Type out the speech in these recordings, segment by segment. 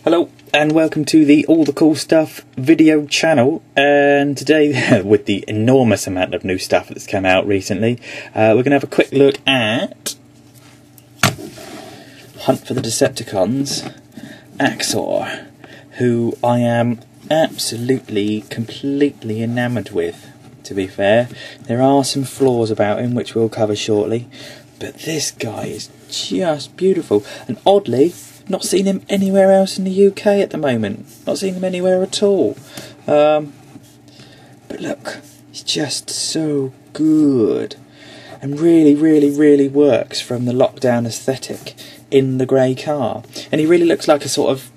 Hello and welcome to the All the Cool Stuff video channel, and today with the enormous amount of new stuff that's come out recently, we're going to have a quick look at Hunt for the Decepticons AXOR, who I am absolutely, completely enamoured with, to be fair. There are some flaws about him which we'll cover shortly, but this guy is just beautiful, and oddly, not seen him anywhere else in the UK at the moment. Not seen him anywhere at all. But look, he's just so good. And really works from the lockdown aesthetic in the grey car. And he really looks like a sort of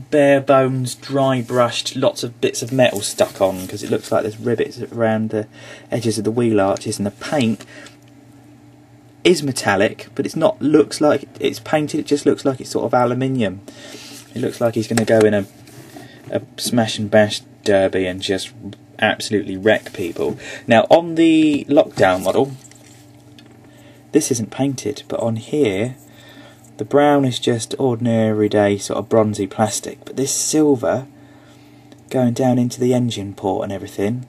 bare bones, dry brushed, lots of bits of metal stuck on, because it looks like there's rivets around the edges of the wheel arches, and the paint is metallic, but it's not looks like it's painted. It just looks like it's sort of aluminium. It looks like he's going to go in a smash and bash derby and just absolutely wreck people. Now on the lockdown model, this isn't painted, but on here the brown is just ordinary everyday sort of bronzy plastic, but this silver going down into the engine port and everything,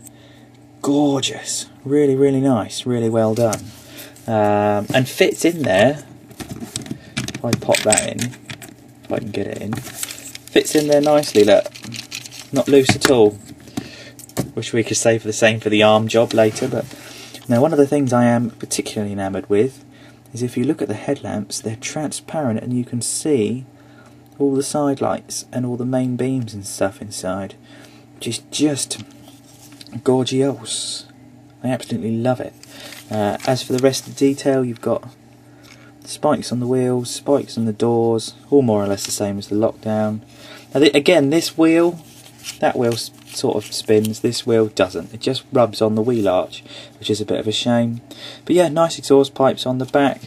gorgeous, really nice, really well done. And fits in there. If I pop that in, if I can get it in, fits in there nicely. Look, not loose at all. Wish we could say for the same for the arm job later. But now, one of the things I am particularly enamoured with is if you look at the headlamps, they're transparent and you can see all the side lights and all the main beams and stuff inside, which is just gorgeous. I absolutely love it. As for the rest of the detail, you've got spikes on the wheels, spikes on the doors, all more or less the same as the lockdown. Now again, this wheel, that wheel sort of spins, this wheel doesn't. It just rubs on the wheel arch, which is a bit of a shame. But yeah, nice exhaust pipes on the back.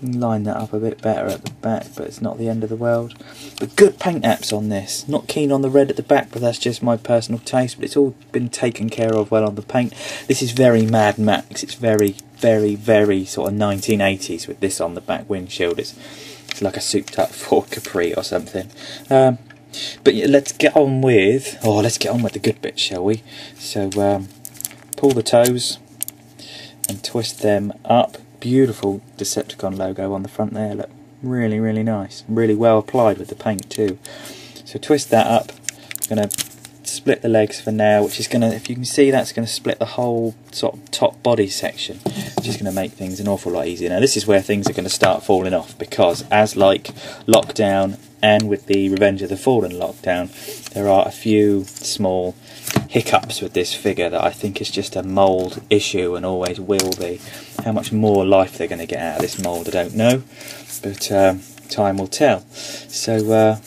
Line that up a bit better at the back, but it's not the end of the world. But good paint apps on this. Not keen on the red at the back, but that's just my personal taste, but it's all been taken care of well on the paint. This is very Mad Max. It's very sort of 1980s with this on the back windshield. It's like a souped up Ford Capri or something. But yeah, let's get on with the good bit, shall we? So pull the toes and twist them up. Beautiful Decepticon logo on the front there. Look, really nice, really well applied with the paint too. So twist that up. I'm going to split the legs for now, which is going to, if you can see, that's going to split the whole sort of top body section, which is going to make things an awful lot easier. Now this is where things are going to start falling off, because as like Lockdown and with the Revenge of the Fallen lockdown, there are a few small hiccups with this figure that I think is just a mould issue and always will be. How much more life they're going to get out of this mould, I don't know, but time will tell. So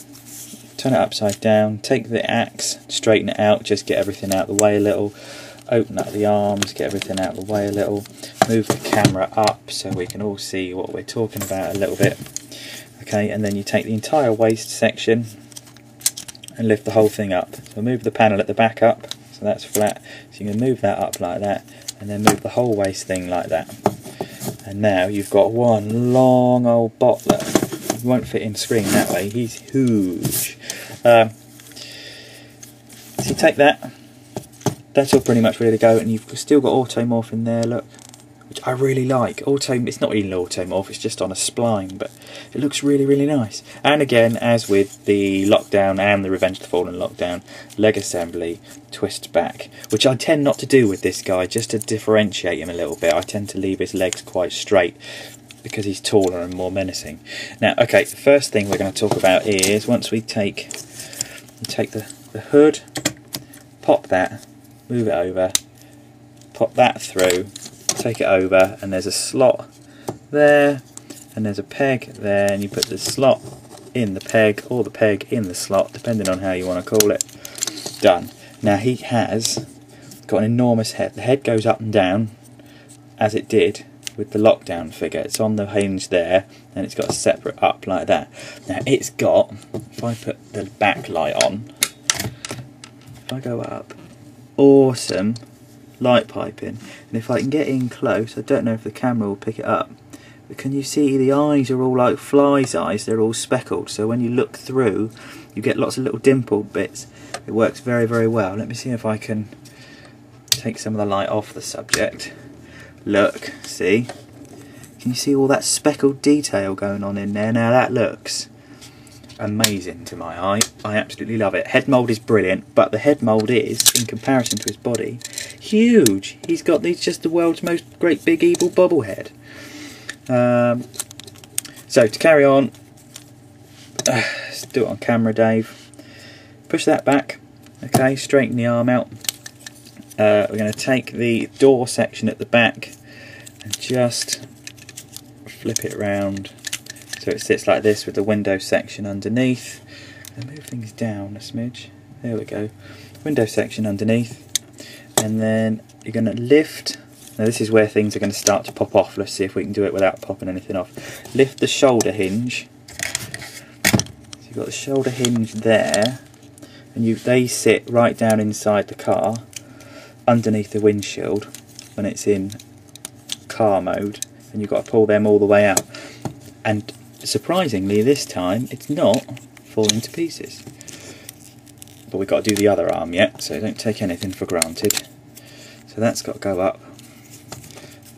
turn it upside down, take the axe, straighten it out, just get everything out of the way a little, open up the arms, get everything out of the way a little, move the camera up so we can all see what we're talking about a little bit. Okay, and then you take the entire waist section and lift the whole thing up. So move the panel at the back up, so that's flat. So you can move that up like that, and then move the whole waist thing like that. And now you've got one long old bottler. He won't fit in screen that way, he's huge. So you take that, that's all pretty much ready to go, and you've still got automorph in there, look, which I really like. It's not even automorph, it's just on a spline, but it looks really nice. And again, as with the Lockdown and the Revenge of the Fallen lockdown, leg assembly, twist back, which I tend not to do with this guy, just to differentiate him a little bit. I tend to leave his legs quite straight because he's taller and more menacing. Now, okay, the first thing we're going to talk about is, once we take the hood, pop that, move it over, pop that through, take it over, and there's a slot there, and there's a peg there, and you put the slot in the peg, or the peg in the slot, depending on how you want to call it. Done. Now he has got an enormous head. The head goes up and down, as it did with the Lockdown figure. It's on the hinge there, and it's got a separate up like that. Now it's got, if I put the backlight on, if I go up, awesome light piping, and if I can get in close, I don't know if the camera will pick it up, can you see the eyes are all like flies' eyes? They're all speckled, so when you look through you get lots of little dimpled bits. It works very, very well. Let me see if I can take some of the light off the subject. Look, see? Can you see all that speckled detail going on in there? Now that looks amazing to my eye. I absolutely love it. Head mould is brilliant, but the head mould is, in comparison to his body, huge. He's just the world's most great big evil bobblehead. So to carry on, let's do it on camera, Dave. Push that back. Okay, straighten the arm out. We're going to take the door section at the back and just flip it round so it sits like this with the window section underneath. And move things down a smidge. There we go. Window section underneath. And then you're going to lift. Now this is where things are going to start to pop off. Let's see if we can do it without popping anything off. Lift the shoulder hinge. So you've got the shoulder hinge there. And they sit right down inside the car, underneath the windshield when it's in car mode. And you've got to pull them all the way out. And surprisingly this time it's not falling to pieces. But we've got to do the other arm yet, so don't take anything for granted. So that's got to go up.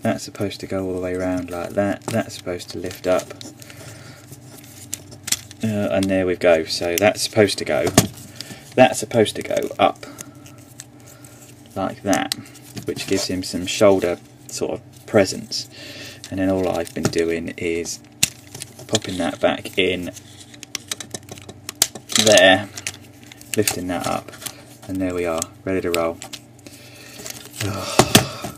That's supposed to go all the way around like that. That's supposed to lift up. And there we go. So that's supposed to go. That's supposed to go up like that, which gives him some shoulder sort of presence. And then all I've been doing is popping that back in there, lifting that up, and there we are, ready to roll. Oh.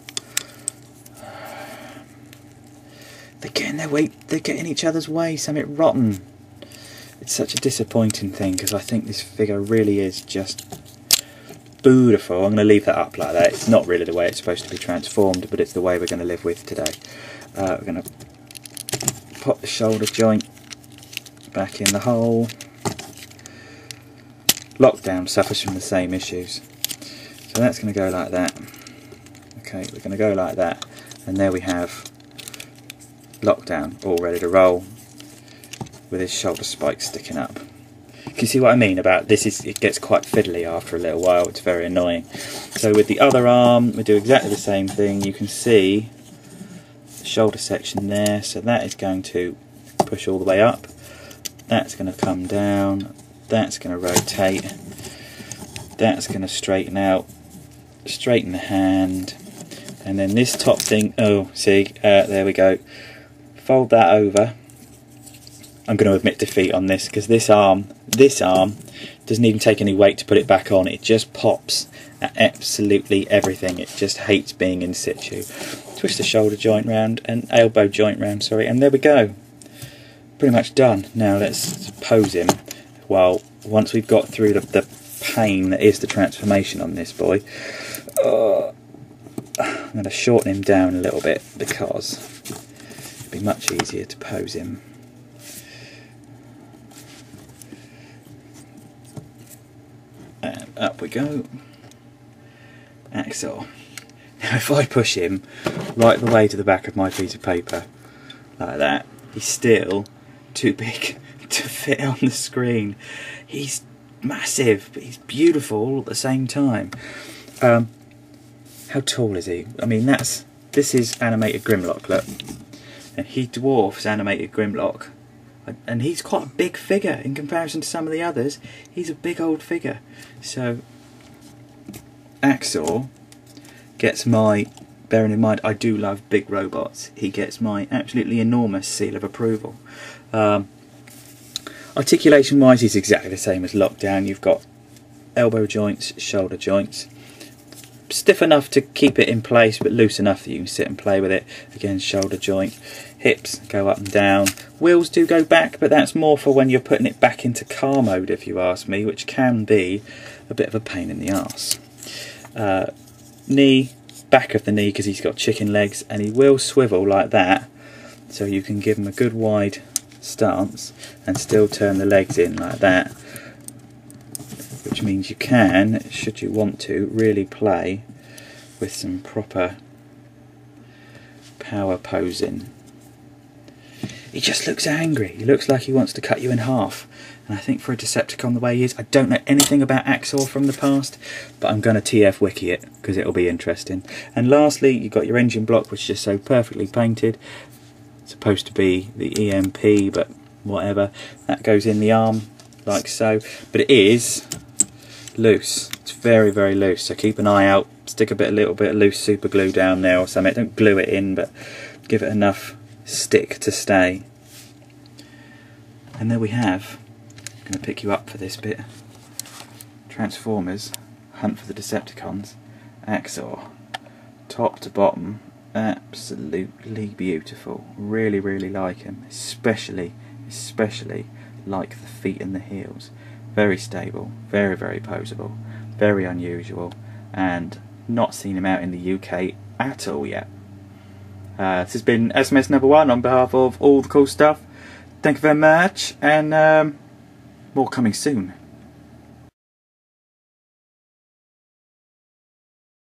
They're getting their way, they're getting each other's way, something rotten. It's such a disappointing thing because I think this figure really is just beautiful. I'm going to leave that up like that. It's not really the way it's supposed to be transformed, but it's the way we're going to live with today. We're going to pop the shoulder joint back in the hole. Lockdown suffers from the same issues. So that's going to go like that. Okay, we're going to go like that. And there we have Lockdown all ready to roll with his shoulder spikes sticking up. Can you see what I mean about this? It gets quite fiddly after a little while. It's very annoying. So with the other arm we do exactly the same thing. You can see the shoulder section there, so that is going to push all the way up. That's going to come down. That's going to rotate. That's going to straighten out. Straighten the hand. And then this top thing, oh, see, there we go. Fold that over. I'm going to admit defeat on this because this arm doesn't even take any weight to put it back on. It just pops at absolutely everything. It just hates being in situ. Twist the shoulder joint round and elbow joint round, sorry, and there we go. Pretty much done. Now let's pose him. Well, once we've got through the pain that is the transformation on this boy, I'm going to shorten him down a little bit because it'd be much easier to pose him. And up we go. AXOR. Now if I push him right the way to the back of my piece of paper, like that, he's still too big to fit on the screen. He's massive, but he's beautiful all at the same time. How tall is he? I mean, this is animated Grimlock, look. And he dwarfs animated Grimlock. And he's quite a big figure in comparison to some of the others. He's a big old figure. So AXOR gets my, bearing in mind I do love big robots, he gets my absolutely enormous seal of approval. Articulation wise he's exactly the same as Lockdown. You've got elbow joints, shoulder joints, stiff enough to keep it in place but loose enough that you can sit and play with it. Again, shoulder joint. Hips go up and down. Wheels do go back, but that's more for when you're putting it back into car mode, if you ask me, which can be a bit of a pain in the arse. Knee, back of the knee, because he's got chicken legs, and he will swivel like that, so you can give him a good wide stance and still turn the legs in like that, which means you can, should you want to, really play with some proper power posing. he just looks angry. He looks like he wants to cut you in half. And I think for a Decepticon the way he is, I don't know anything about AXOR from the past, but I'm going to TF wiki it because it'll be interesting. And lastly, you've got your engine block, which is just so perfectly painted. It's supposed to be the EMP, but whatever. That goes in the arm like so, but it is loose. It's very, very loose, so keep an eye out. Stick a little bit of loose super glue down there or something. Don't glue it in, but give it enough stick to stay. And there we have. I'm going to pick you up for this bit. Transformers, Hunt for the Decepticons, AXOR, top to bottom, absolutely beautiful. Really, really like him, especially like the feet and the heels. Very stable, very, very poseable, very unusual, and not seen him out in the UK at all yet. This has been SMS number 1 on behalf of all the cool stuff. Thank you very much, and more coming soon.